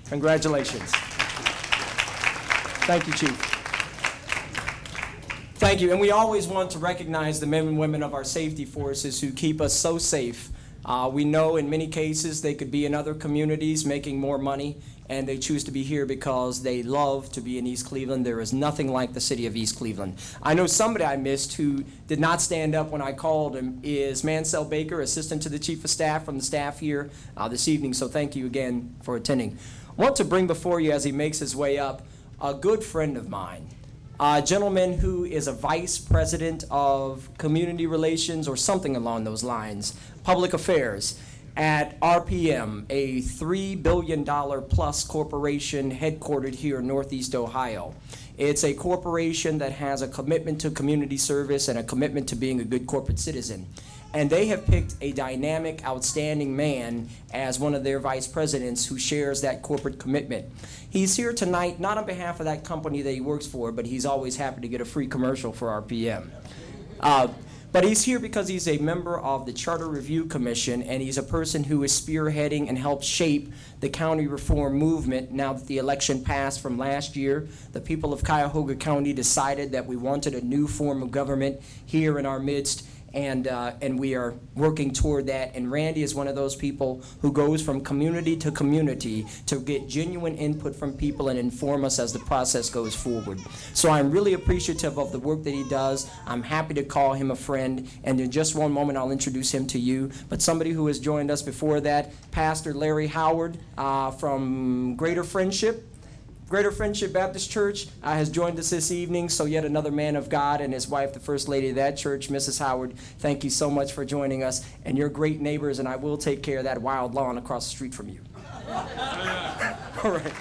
Congratulations. Thank you, Chief. Thank you. And we always want to recognize the men and women of our safety forces who keep us so safe. We know in many cases they could be in other communities making more money, and they choose to be here because they love to be in East Cleveland. There is nothing like the city of East Cleveland. I know somebody I missed who did not stand up when I called him is Mansell Baker, Assistant to the Chief of Staff from the staff here this evening. So thank you again for attending. I want to bring before you, as he makes his way up, a good friend of mine, a gentleman who is a vice president of community relations or something along those lines, public affairs, at RPM, a $3 billion plus corporation headquartered here in Northeast Ohio. It's a corporation that has a commitment to community service and a commitment to being a good corporate citizen. And they have picked a dynamic, outstanding man as one of their vice presidents who shares that corporate commitment. He's here tonight, not on behalf of that company that he works for, but he's always happy to get a free commercial for RPM. But he's here because he's a member of the Charter Review Commission, and he's a person who is spearheading and helped shape the county reform movement. Now that the election passed from last year, the people of Cuyahoga County decided that we wanted a new form of government here in our midst, and we are working toward that. And Randy is one of those people who goes from community to community to get genuine input from people and inform us as the process goes forward. So I'm really appreciative of the work that he does. I'm happy to call him a friend, and in just one moment I'll introduce him to you. But somebody who has joined us before that, Pastor Larry Howard from Greater Friendship Baptist Church has joined us this evening. So yet another man of God, and his wife, the First Lady of that church, Mrs. Howard. Thank you so much for joining us. And you're great neighbors, and I will take care of that wild lawn across the street from you. All right.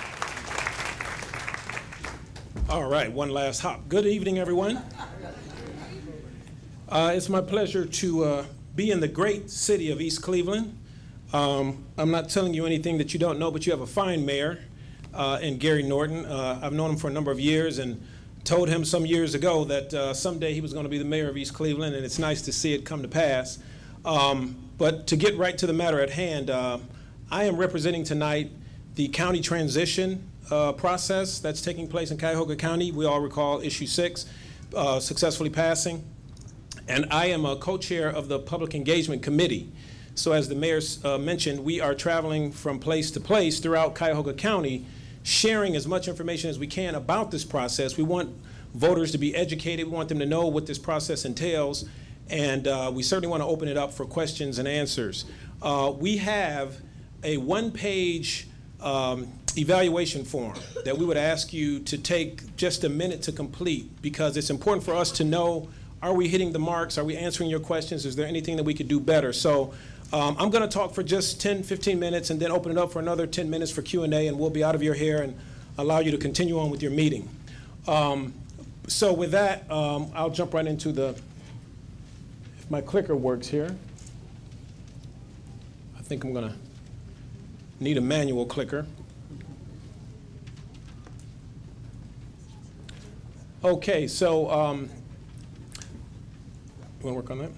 All right, one last hop. Good evening, everyone. It's my pleasure to be in the great city of East Cleveland. I'm not telling you anything that you don't know, but you have a fine mayor. And Gary Norton. I've known him for a number of years and told him some years ago that someday he was going to be the mayor of East Cleveland, and it's nice to see it come to pass. But to get right to the matter at hand, I am representing tonight the county transition process that's taking place in Cuyahoga County. We all recall Issue 6 successfully passing. And I am a co-chair of the Public Engagement Committee. So as the mayor mentioned, we are traveling from place to place throughout Cuyahoga County, sharing as much information as we can about this process. We want voters to be educated. We want them to know what this process entails. And we certainly want to open it up for questions and answers. We have a one-page evaluation form that we would ask you to take just a minute to complete, because it's important for us to know, are we hitting the marks? Are we answering your questions? Is there anything that we could do better? So I'm going to talk for just 10, 15 minutes and then open it up for another 10 minutes for Q&A, and we'll be out of your hair and allow you to continue on with your meeting. So with that, I'll jump right into the, if my clicker works here. I think I'm going to need a manual clicker. Okay, so you want to work on that?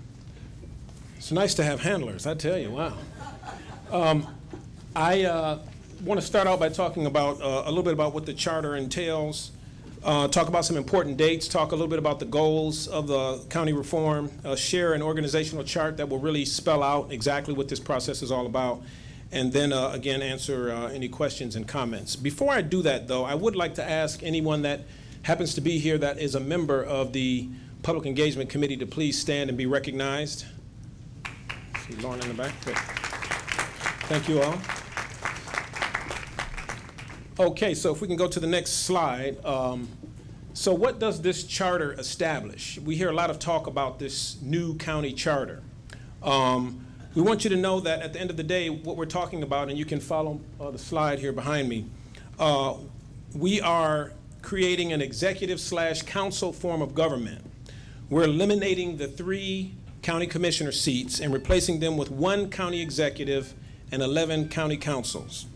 It's nice to have handlers, I tell you, wow. I want to start out by talking about a little bit about what the charter entails, talk about some important dates, talk a little bit about the goals of the county reform, share an organizational chart that will really spell out exactly what this process is all about, and then again answer any questions and comments. Before I do that, though, I would like to ask anyone that happens to be here that is a member of the Public Engagement Committee to please stand and be recognized. See Lauren in the back. Good. Thank you all. Okay, so if we can go to the next slide. So what does this charter establish? We hear a lot of talk about this new county charter. We want you to know that at the end of the day, what we're talking about, and you can follow the slide here behind me, we are creating an executive/council form of government. We're eliminating the 3 county commissioner seats and replacing them with 1 county executive and 11 county councils.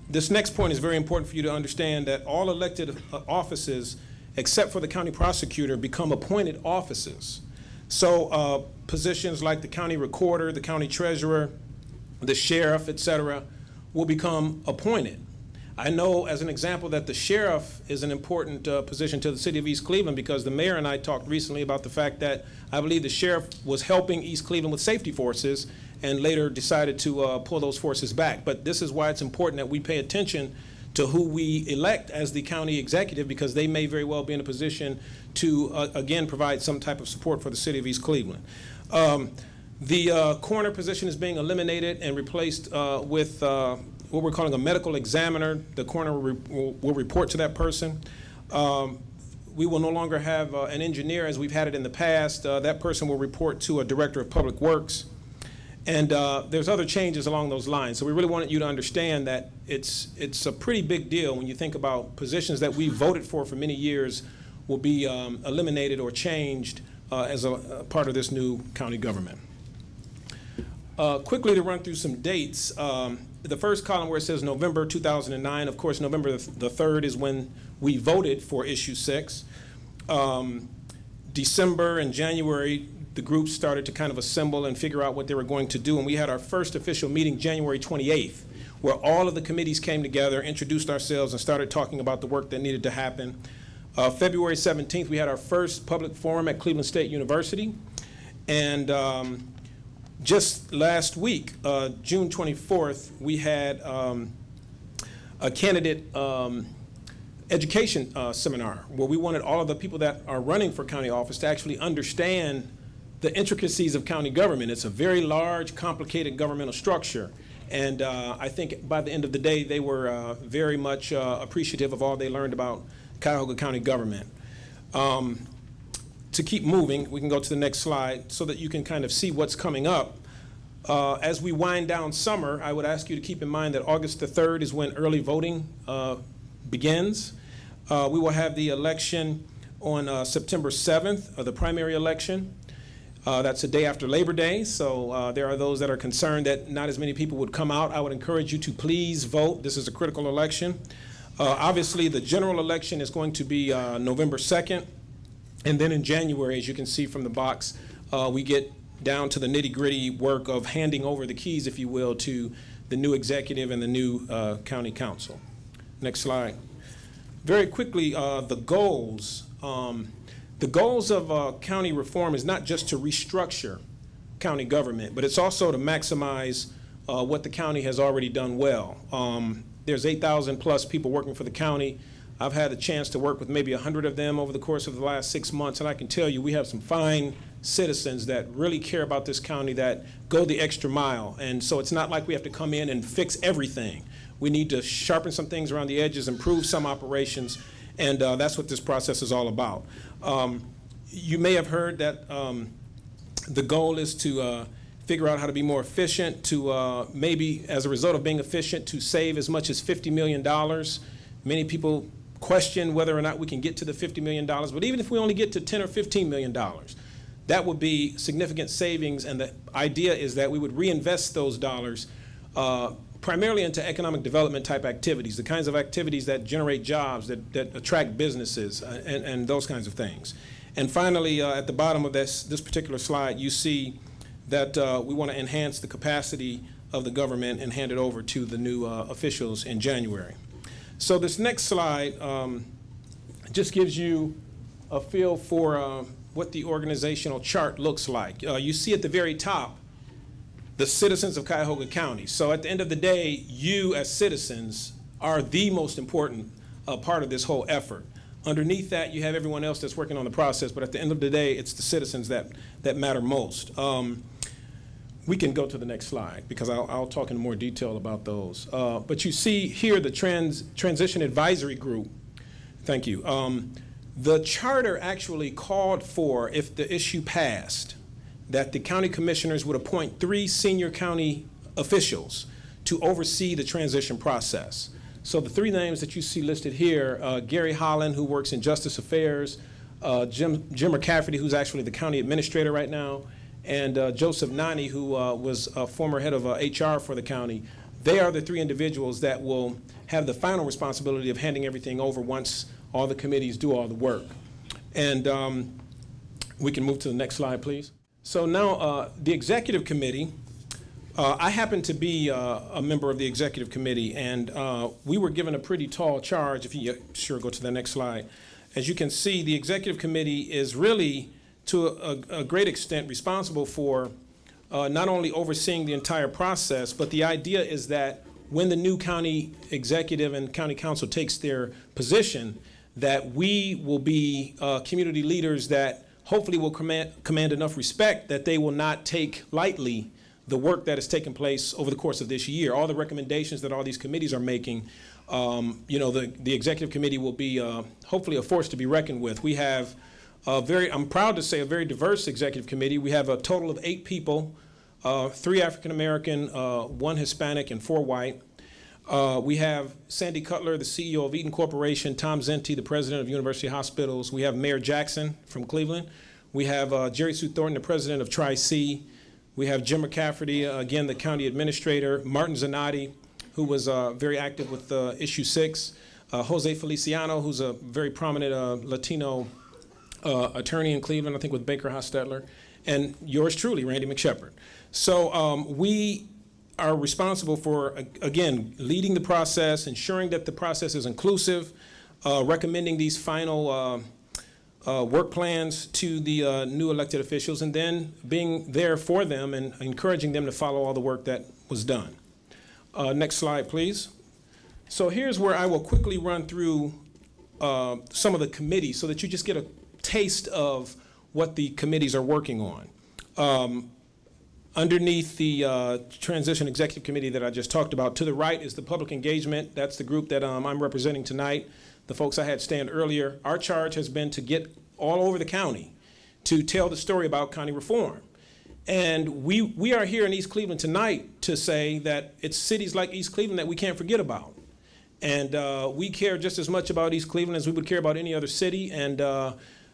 This next point is very important for you to understand, that all elected offices, except for the county prosecutor, become appointed offices. So positions like the county recorder, the county treasurer, the sheriff, et cetera, will become appointed. I know, as an example, that the sheriff is an important position to the city of East Cleveland, because the mayor and I talked recently about the fact that I believe the sheriff was helping East Cleveland with safety forces and later decided to pull those forces back. But this is why it's important that we pay attention to who we elect as the county executive, because they may very well be in a position to, again, provide some type of support for the city of East Cleveland. The coroner position is being eliminated and replaced with what we're calling a medical examiner. The coroner will report to that person. We will no longer have an engineer as we've had it in the past. That person will report to a director of public works. And there's other changes along those lines. So we really wanted you to understand that it's a pretty big deal when you think about positions that we voted for many years will be eliminated or changed as a part of this new county government. Quickly to run through some dates. The first column where it says November 2009, of course, November the 3rd is when we voted for issue 6. December and January, the groups started to kind of assemble and figure out what they were going to do, and we had our first official meeting January 28th, where all of the committees came together, introduced ourselves, and started talking about the work that needed to happen. February 17th, we had our first public forum at Cleveland State University, and just last week, June 24th, we had a candidate education seminar where we wanted all of the people that are running for county office to actually understand the intricacies of county government. It's a very large, complicated governmental structure. And I think by the end of the day, they were very much appreciative of all they learned about Cuyahoga County government. To keep moving, we can go to the next slide so that you can kind of see what's coming up. As we wind down summer, I would ask you to keep in mind that August the 3rd is when early voting begins. We will have the election on September 7th, the primary election. That's the day after Labor Day, so there are those that are concerned that not as many people would come out. I would encourage you to please vote. This is a critical election. Obviously, the general election is going to be November 2nd, and then in January, as you can see from the box, we get down to the nitty-gritty work of handing over the keys, if you will, to the new executive and the new county council. Next slide. Very quickly, the goals. The goals of county reform is not just to restructure county government, but it's also to maximize what the county has already done well. There's 8,000 plus people working for the county. I've had the chance to work with maybe 100 of them over the course of the last 6 months, and I can tell you we have some fine citizens that really care about this county, that go the extra mile. And so it's not like we have to come in and fix everything. We need to sharpen some things around the edges, improve some operations, and that's what this process is all about. You may have heard that the goal is to figure out how to be more efficient, to maybe, as a result of being efficient, to save as much as $50 million. Many people question whether or not we can get to the $50 million, but even if we only get to $10 or $15 million, that would be significant savings, and the idea is that we would reinvest those dollars primarily into economic development type activities, the kinds of activities that generate jobs, that attract businesses, and those kinds of things. And finally, at the bottom of this particular slide, you see that we want to enhance the capacity of the government and hand it over to the new officials in January. So this next slide just gives you a feel for what the organizational chart looks like. You see at the very top the citizens of Cuyahoga County. So at the end of the day, you as citizens are the most important part of this whole effort. Underneath that, you have everyone else that's working on the process, but at the end of the day, it's the citizens that matter most. We can go to the next slide because I'll talk in more detail about those. But you see here the Transition Advisory Group. Thank you. The charter actually called for, if the issue passed, that the county commissioners would appoint 3 senior county officials to oversee the transition process. So the 3 names that you see listed here, Gary Holland, who works in Justice Affairs, Jim McCafferty, who's actually the county administrator right now, and Joseph Nani, who was a former head of HR for the county. They are the 3 individuals that will have the final responsibility of handing everything over once all the committees do all the work. And we can move to the next slide, please. So now the executive committee I happen to be a member of the executive committee, and we were given a pretty tall charge. If you sure go to the next slide. As you can see, the executive committee is really, to a great extent, responsible for not only overseeing the entire process, but the idea is that when the new county executive and county council takes their position, that we will be community leaders that hopefully will command enough respect that they will not take lightly the work that has taken place over the course of this year. All the recommendations that all these committees are making, you know, the executive committee will be hopefully a force to be reckoned with. We have I'm proud to say, a very diverse executive committee. We have a total of 8 people, 3 African American, 1 Hispanic, and 4 white. We have Sandy Cutler, the CEO of Eaton Corporation, Tom Zenti, the president of University Hospitals. We have Mayor Jackson from Cleveland. We have Jerry Sue Thornton, the president of Tri-C. We have Jim McCafferty, again, the county administrator. Martin Zanotti, who was very active with Issue 6. Jose Feliciano, who's a very prominent Latino attorney in Cleveland, I think with Baker Hostetler. And yours truly, Randy McShepard. So we are responsible for, again, leading the process, ensuring that the process is inclusive, recommending these final work plans to the new elected officials, and then being there for them and encouraging them to follow all the work that was done. Next slide, please. So here's where I will quickly run through some of the committees so that you just get a taste of what the committees are working on. Underneath the Transition Executive Committee that I just talked about, to the right is the Public Engagement. That's the group that I'm representing tonight. The folks I had stand earlier. Our charge has been to get all over the county to tell the story about county reform. And we are here in East Cleveland tonight to say that it's cities like East Cleveland that we can't forget about. And we care just as much about East Cleveland as we would care about any other city. And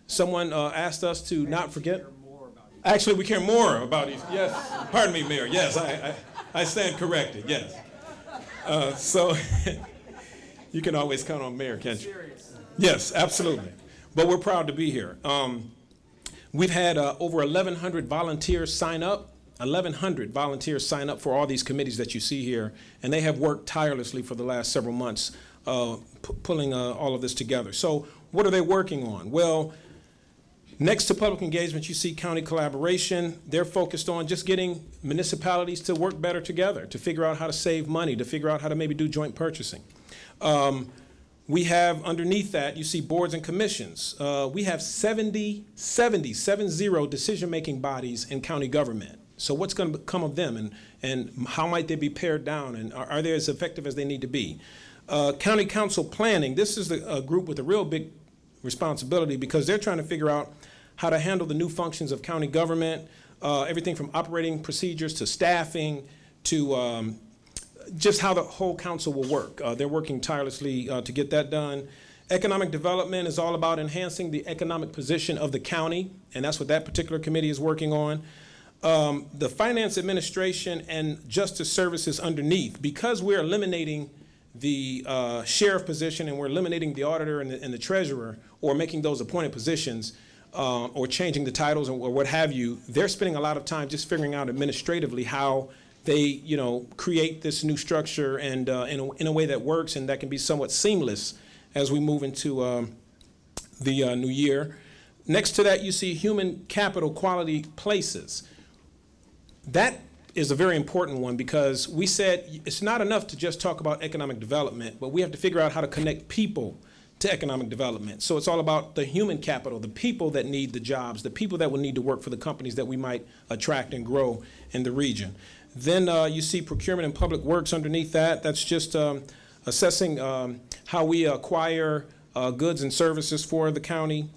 someone asked us to not forget. Actually, we care more about East. Yes, pardon me, Mayor. Yes, I stand corrected. Yes. So you can always count on Mayor, can't you? Yes, absolutely. But we're proud to be here. We've had over 1,100 volunteers sign up. 1,100 volunteers sign up for all these committees that you see here, and they have worked tirelessly for the last several months pulling all of this together. So what are they working on? Well, next to public engagement, you see county collaboration. They're focused on just getting municipalities to work better together, to figure out how to save money, to figure out how to maybe do joint purchasing. We have underneath that, you see boards and commissions. We have 70 decision-making bodies in county government. So what's going to come of them, and how might they be pared down, and are they as effective as they need to be? County council planning, this is a group with a real big responsibility because they're trying to figure out how to handle the new functions of county government, everything from operating procedures to staffing to just how the whole council will work. They're working tirelessly to get that done. Economic development is all about enhancing the economic position of the county, and that's what that particular committee is working on. The finance administration and justice services underneath, because we're eliminating the sheriff position and we're eliminating the auditor and the treasurer, or making those appointed positions, or changing the titles or what have you, they're spending a lot of time just figuring out administratively how they, create this new structure and in a way that works and that can be somewhat seamless as we move into the new year. Next to that, you see human capital quality places. That is a very important one because we said it's not enough to just talk about economic development, but we have to figure out how to connect people to economic development. So it's all about the human capital, the people that need the jobs, the people that will need to work for the companies that we might attract and grow in the region. Then you see procurement and public works underneath that. That's just assessing how we acquire goods and services for the county.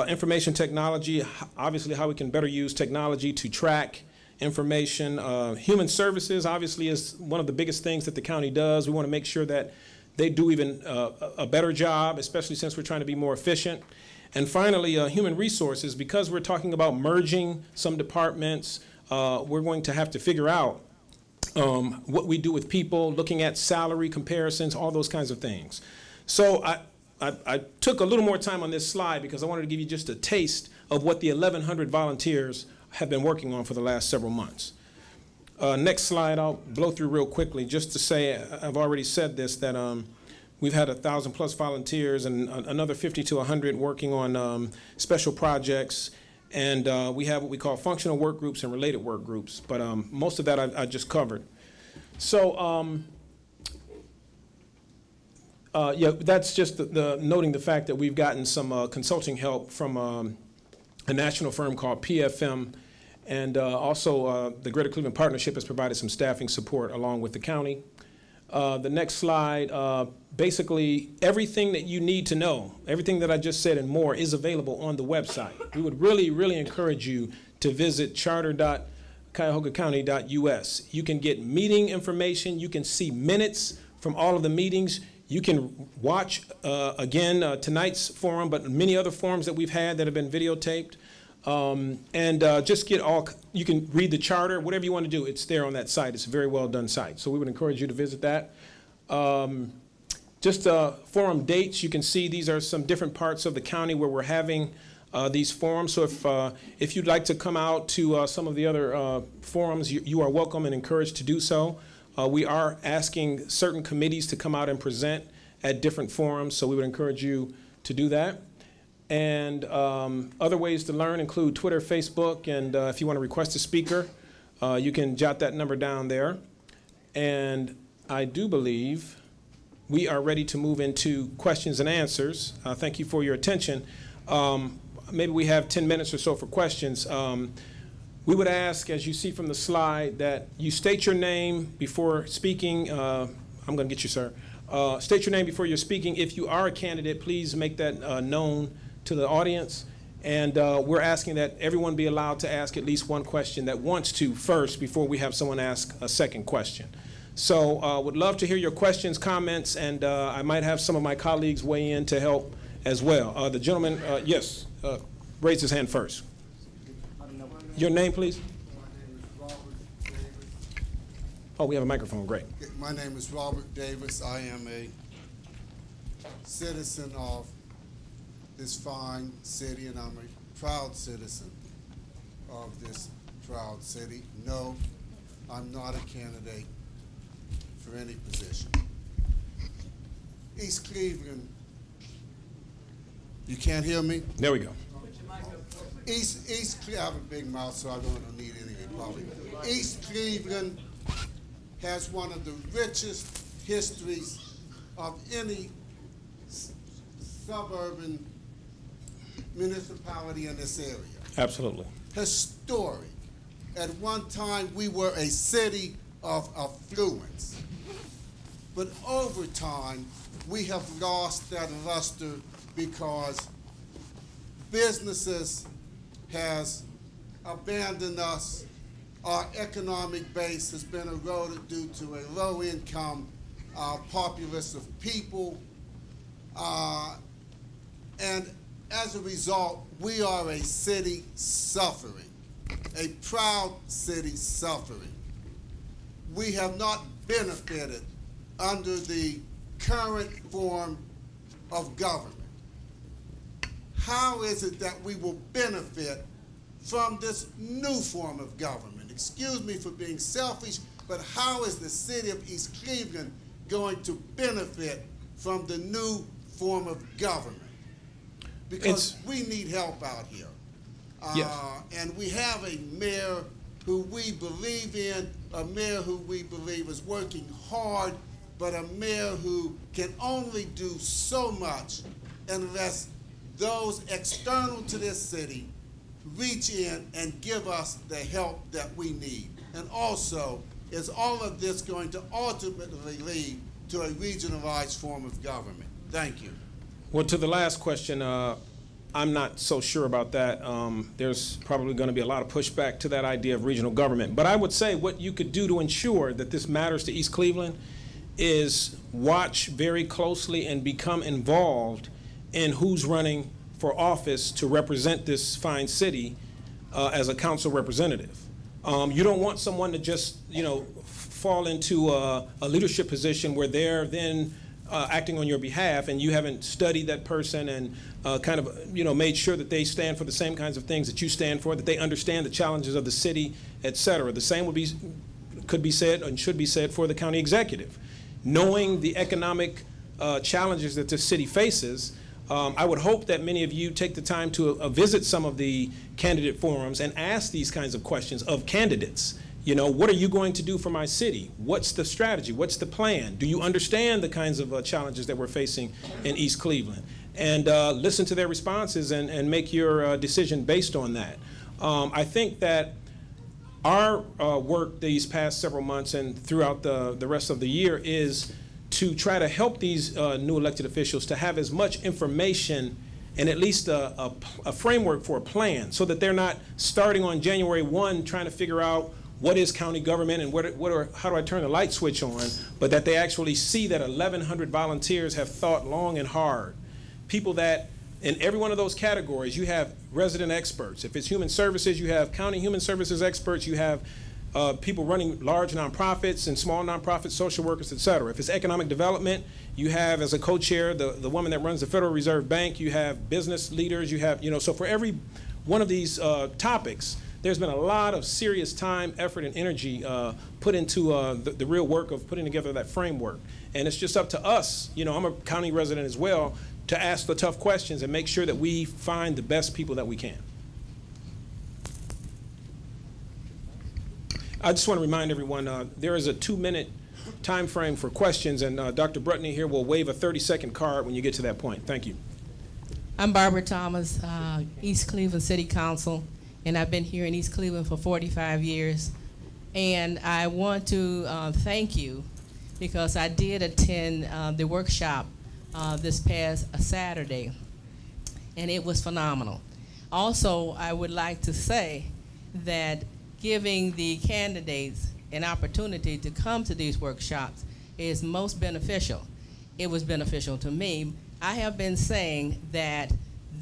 Information technology, obviously how we can better use technology to track information. Human services, obviously, is one of the biggest things that the county does. We want to make sure that they do even a better job, especially since we're trying to be more efficient. And finally, human resources, because we're talking about merging some departments, we're going to have to figure out what we do with people, looking at salary comparisons, all those kinds of things. So I took a little more time on this slide because I wanted to give you just a taste of what the 1,100 volunteers have been working on for the last several months. Next slide, I'll blow through real quickly just to say, I've already said this, that we've had 1,000+ volunteers and another 50 to 100 working on special projects. And we have what we call functional work groups and related work groups. But most of that I just covered. So yeah, that's just the noting the fact that we've gotten some consulting help from a national firm called PFM. And also the Greater Cleveland Partnership has provided some staffing support along with the county. The next slide, basically everything that you need to know, everything that I just said and more is available on the website. We would really, really encourage you to visit charter.cuyahogacounty.us. You can get meeting information, you can see minutes from all of the meetings, you can watch, again, tonight's forum, but many other forums that we've had that have been videotaped. Just get all, you can read the charter, whatever you want to do, it's there on that site. It's a very well done site. So we would encourage you to visit that. Just forum dates, you can see these are some different parts of the county where we're having these forums. So if you'd like to come out to some of the other forums, you are welcome and encouraged to do so. We are asking certain committees to come out and present at different forums, so we would encourage you to do that. And other ways to learn include Twitter, Facebook, and if you want to request a speaker, you can jot that number down there. And I do believe we are ready to move into questions and answers. Thank you for your attention. Maybe we have 10 minutes or so for questions. We would ask, as you see from the slide, that you state your name before speaking. I'm going to get you, sir. State your name before you're speaking. If you are a candidate, please make that known to the audience. And we're asking that everyone be allowed to ask at least one question that wants to first before we have someone ask a second question. So would love to hear your questions, comments, and I might have some of my colleagues weigh in to help as well. The gentleman, yes, raised his hand first. Your name, please? My name is Robert Davis. Oh, we have a microphone, great. My name is Robert Davis. I am a citizen of this fine city, and I'm a proud citizen of this proud city. No, I'm not a candidate for any position. East Cleveland, you can't hear me? There we go. East Cleveland, I have a big mouth, so I don't need any probably. East Cleveland has one of the richest histories of any suburban municipality in this area. Absolutely. Historic. At one time, we were a city of affluence. But over time, we have lost that luster because businesses has abandoned us. Our economic base has been eroded due to a low-income populace of people. And as a result, we are a city suffering, a proud city suffering. We have not benefited under the current form of government. How is it that we will benefit from this new form of government? Excuse me for being selfish, but how is the city of East Cleveland going to benefit from the new form of government? Because we need help out here. Yes. And we have a mayor who we believe in, a mayor who we believe is working hard, but a mayor who can only do so much unless those external to this city reach in and give us the help that we need. And also, is all of this going to ultimately lead to a regionalized form of government? Thank you. Well, to the last question, I'm not so sure about that. There's probably going to be a lot of pushback to that idea of regional government. But I would say what you could do to ensure that this matters to East Cleveland is watch very closely and become involved in who's running for office to represent this fine city as a council representative. You don't want someone to just, fall into a leadership position where they're then acting on your behalf and you haven't studied that person and made sure that they stand for the same kinds of things that you stand for, that they understand the challenges of the city, et cetera. The same would be could be said and should be said for the county executive. Knowing the economic challenges that this city faces, I would hope that many of you take the time to visit some of the candidate forums and ask these kinds of questions of candidates. You know, what are you going to do for my city? What's the strategy? What's the plan? Do you understand the kinds of challenges that we're facing in East Cleveland? And listen to their responses and make your decision based on that. I think that our work these past several months and throughout the rest of the year is to try to help these new elected officials to have as much information and at least a framework for a plan, so that they're not starting on January 1 trying to figure out what is county government and how do I turn the light switch on, but that they actually see that 1,100 volunteers have thought long and hard. People that, in every one of those categories, you have resident experts. If it's human services, you have county human services experts, you have people running large nonprofits and small nonprofits, social workers, et cetera. If it's economic development, you have, as a co-chair, the woman that runs the Federal Reserve Bank, you have business leaders, you have, so for every one of these topics, there's been a lot of serious time, effort, and energy put into the real work of putting together that framework. And it's just up to us, I'm a county resident as well, to ask the tough questions and make sure that we find the best people that we can. I just want to remind everyone, there is a 2-minute time frame for questions, and Dr. Brutney here will wave a 30-second card when you get to that point. Thank you. I'm Barbara Thomas, East Cleveland City Council, and I've been here in East Cleveland for 45 years. And I want to thank you because I did attend the workshop this past Saturday, and it was phenomenal. Also, I would like to say that giving the candidates an opportunity to come to these workshops is most beneficial. It was beneficial to me. I have been saying that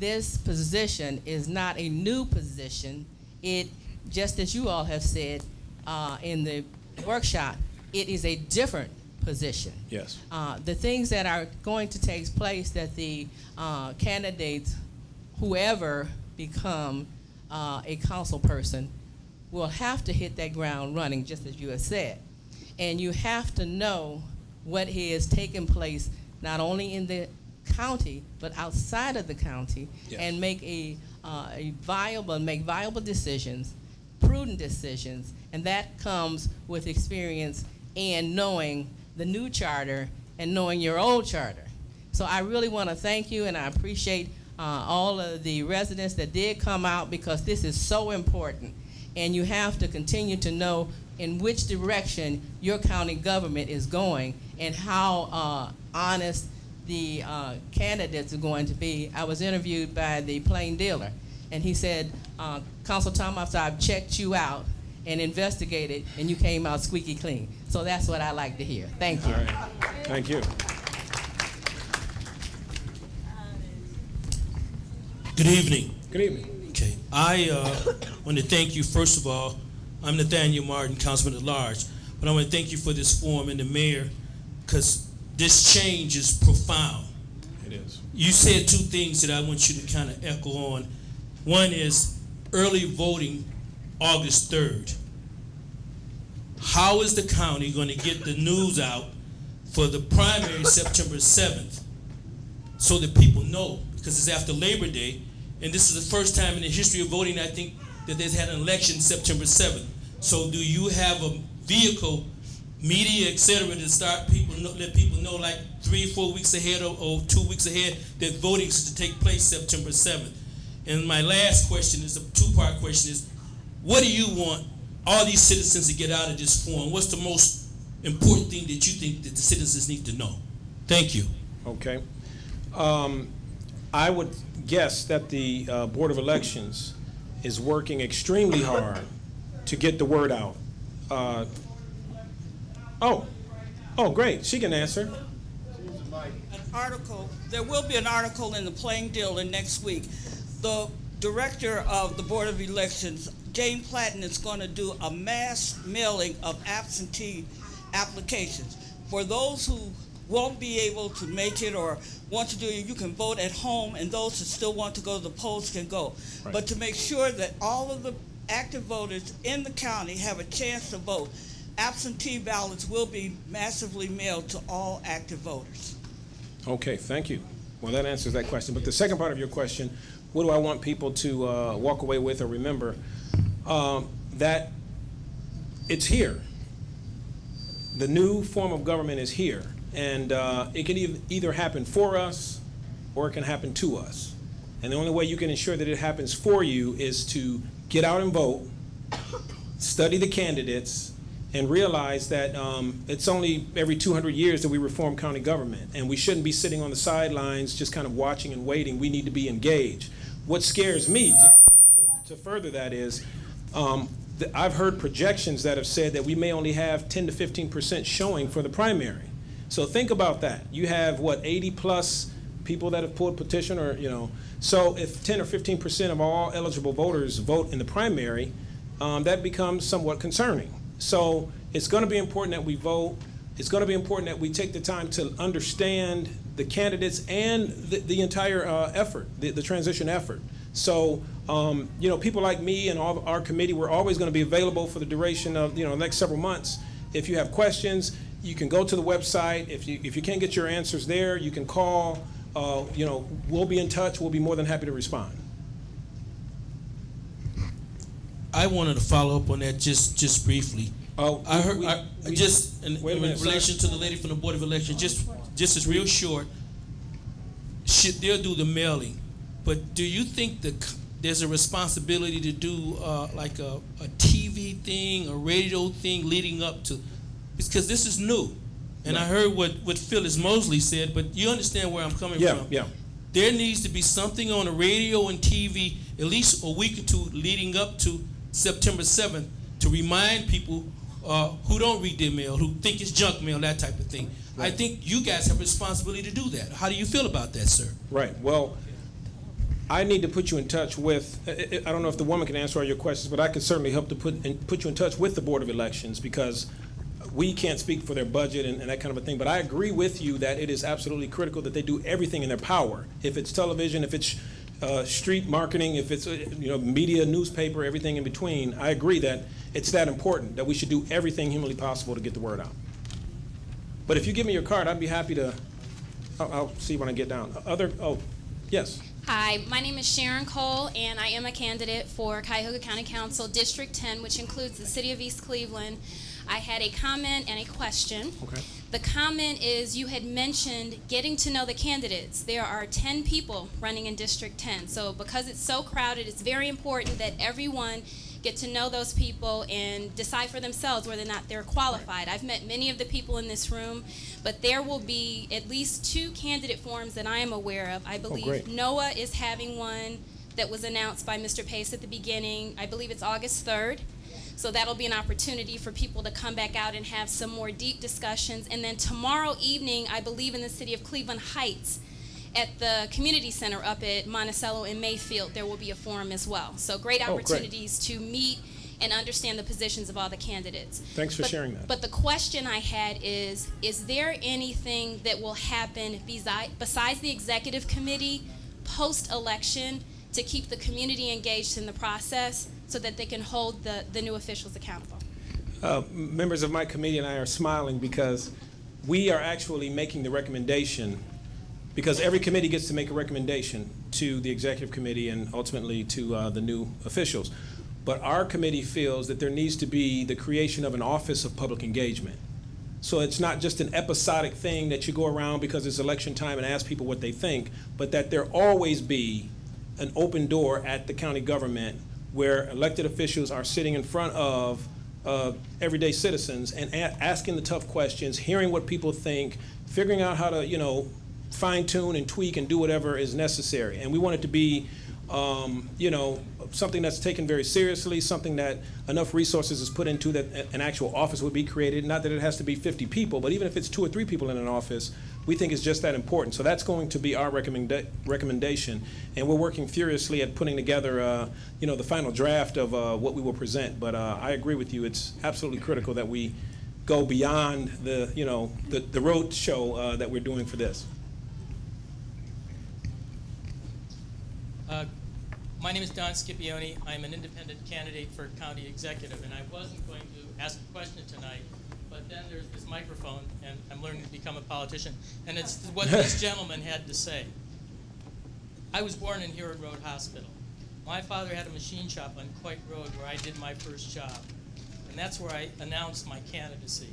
this position is not a new position. It, just as you all have said in the workshop, it is a different position. Yes. The things that are going to take place that the candidates, whoever become a council person, will have to hit that ground running, just as you have said. And you have to know what is taking place not only in the county, but outside of the county, yes, and make make viable decisions, prudent decisions, and that comes with experience and knowing the new charter and knowing your old charter. So I really want to thank you, and I appreciate all of the residents that did come out, because this is so important. And you have to continue to know in which direction your county government is going and how honest the candidates are going to be. I was interviewed by the plain dealer, and he said, Council Thomas, I've checked you out and investigated, and you came out squeaky clean. So that's what I like to hear. Thank you. All right. Thank you. Good evening. Good evening. Okay, I want to thank you. First of all, I'm Nathaniel Martin, Councilman at Large, but I want to thank you for this forum and the mayor, because this change is profound. It is. You said two things that I want you to kind of echo on. One is early voting, August 3rd. How is the county going to get the news out for the primary September 7th so that people know? Because it's after Labor Day, and this is the first time in the history of voting, I think, that they've had an election September 7th. So do you have a vehicle, media, et cetera, to start let people know like 3 or 4 weeks ahead or 2 weeks ahead that voting is to take place September 7th? And my last question is a two-part question is, what do you want all these citizens to get out of this forum? What's the most important thing that you think that the citizens need to know? Thank you. Okay. I would guess that the Board of Elections is working extremely hard to get the word out. Oh, great. She can answer. There will be an article in the Plain Dealer next week. The director of the Board of Elections, Jane Platten, is going to do a mass mailing of absentee applications. For those who won't be able to make it or want to do it, you can vote at home, and those that still want to go to the polls can go. Right. But to make sure that all of the active voters in the county have a chance to vote, absentee ballots will be massively mailed to all active voters. Okay, thank you. Well, that answers that question. But the second part of your question, what do I want people to walk away with or remember? That it's here. The new form of government is here. And it can either happen for us or it can happen to us. And the only way you can ensure that it happens for you is to get out and vote, study the candidates, and realize that it's only every 200 years that we reform county government. And we shouldn't be sitting on the sidelines just kind of watching and waiting. We need to be engaged. What scares me, just to further that, is I've heard projections that have said that we may only have 10 to 15% showing for the primary. So think about that. You have, what, 80 plus people that have pulled petition, or, you know. So if 10 or 15% of all eligible voters vote in the primary, that becomes somewhat concerning. So it's going to be important that we vote. It's going to be important that we take the time to understand the candidates and the entire effort, the transition effort. So, you know, people like me and all of our committee, we're always going to be available for the duration of, you know, the next several months. If you have questions, you can go to the website. If you can't get your answers there, you can call. You know, we'll be in touch. We'll be more than happy to respond. I wanted to follow up on that just briefly. Oh, I heard in relation to the lady from the Board of Elections. Just as real short. They'll do the mailing, but do you think there's a responsibility to do like a TV thing, a radio thing leading up to? Because this is new. And I heard what Phyllis Mosley said, but you understand where I'm coming from. Yeah. There needs to be something on the radio and TV at least a week or two leading up to September 7th to remind people who don't read their mail, who think it's junk mail, that type of thing. Right. I think you guys have a responsibility to do that. How do you feel about that, sir? Right. Well, I need to put you in touch with, I don't know if the woman can answer all your questions, but I can certainly help to put you in touch with the Board of Elections, because we can't speak for their budget and that kind of a thing. But I agree with you that it is absolutely critical that they do everything in their power. If it's television, if it's street marketing, if it's you know, media, newspaper, everything in between, I agree that it's that important, that we should do everything humanly possible to get the word out. But if you give me your card, I'd be happy to, I'll see when I get down. Yes. Hi, my name is Sharon Cole, and I am a candidate for Cuyahoga County Council District 10, which includes the city of East Cleveland. I had a comment and a question. Okay. The comment is, you had mentioned getting to know the candidates. There are 10 people running in District 10. So because it's so crowded, it's very important that everyone get to know those people and decide for themselves whether or not they're qualified. I've met many of the people in this room, but there will be at least 2 candidate forums that I am aware of. I believe NOAA is having one that was announced by Mr. Pace at the beginning. I believe it's August 3rd. So that'll be an opportunity for people to come back out and have some more deep discussions. And then tomorrow evening, I believe in the city of Cleveland Heights, at the community center up at Monticello and Mayfield, there will be a forum as well. So great opportunities to meet and understand the positions of all the candidates. Thanks for sharing that. But the question I had is there anything that will happen besides the executive committee post-election to keep the community engaged in the process so that they can hold the new officials accountable? Members of my committee and I are smiling because we are actually making the recommendation, because every committee gets to make a recommendation to the executive committee and ultimately to the new officials. But our committee feels that there needs to be the creation of an office of public engagement. So it's not just an episodic thing that you go around because it's election time and ask people what they think, but that there always be an open door at the county government where elected officials are sitting in front of everyday citizens and asking the tough questions, hearing what people think, figuring out how to, you know, fine-tune and tweak and do whatever is necessary. And we want it to be, you know, something that's taken very seriously, something that enough resources is put into that an actual office would be created. Not that it has to be 50 people, but even if it's 2 or 3 people in an office, we think it's just that important. So that's going to be our recommendation. And we're working furiously at putting together, you know, the final draft of what we will present. But I agree with you. It's absolutely critical that we go beyond the, you know, the road show that we're doing for this. My name is Don Scipione. I'm an independent candidate for county executive, and I wasn't going to ask a question tonight, but then there's this microphone, and I'm learning to become a politician, and it's what this gentleman had to say. I was born in Herod Road Hospital. My father had a machine shop on Coit Road where I did my first job, and that's where I announced my candidacy.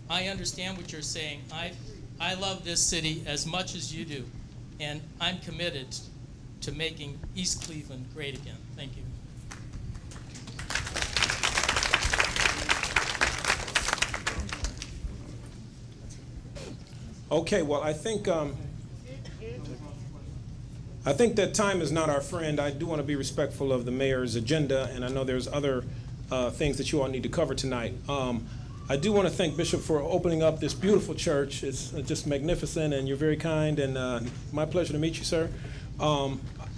I understand what you're saying. I love this city as much as you do, and I'm committed to making East Cleveland great again. Thank you. Okay, well, I think that time is not our friend. I do want to be respectful of the mayor's agenda, and I know there's other things that you all need to cover tonight. I do want to thank Bishop for opening up this beautiful church. It's just magnificent, and you're very kind, and my pleasure to meet you, sir.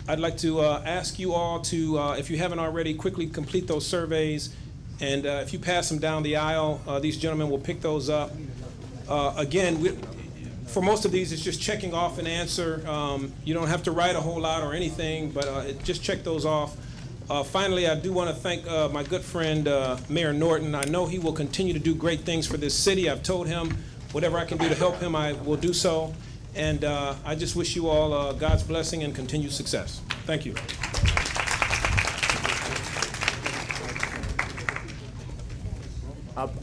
I'd like to ask you all to, if you haven't already, quickly complete those surveys, and if you pass them down the aisle, these gentlemen will pick those up. Again, for most of these, it's just checking off an answer. You don't have to write a whole lot or anything, but just check those off. Finally, I do want to thank my good friend, Mayor Norton. I know he will continue to do great things for this city. I've told him whatever I can do to help him, I will do so. And I just wish you all God's blessing and continued success. Thank you.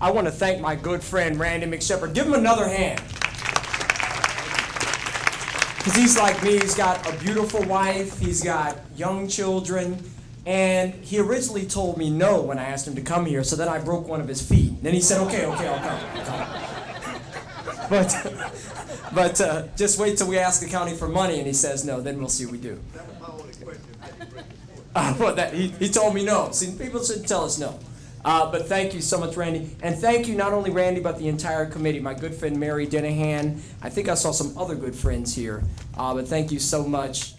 I want to thank my good friend, Randy McShepard. Give him another hand. Because he's like me. He's got a beautiful wife. He's got young children. And he originally told me no when I asked him to come here, so then I broke one of his feet. Then he said, okay, I'll come. But just wait till we ask the county for money, and he says no, then we'll see what we do. That was my only question. He told me no. See, people shouldn't tell us no. But thank you so much, Randy. And thank you not only Randy, but the entire committee. My good friend Mary Dinahan. I think I saw some other good friends here. But thank you so much.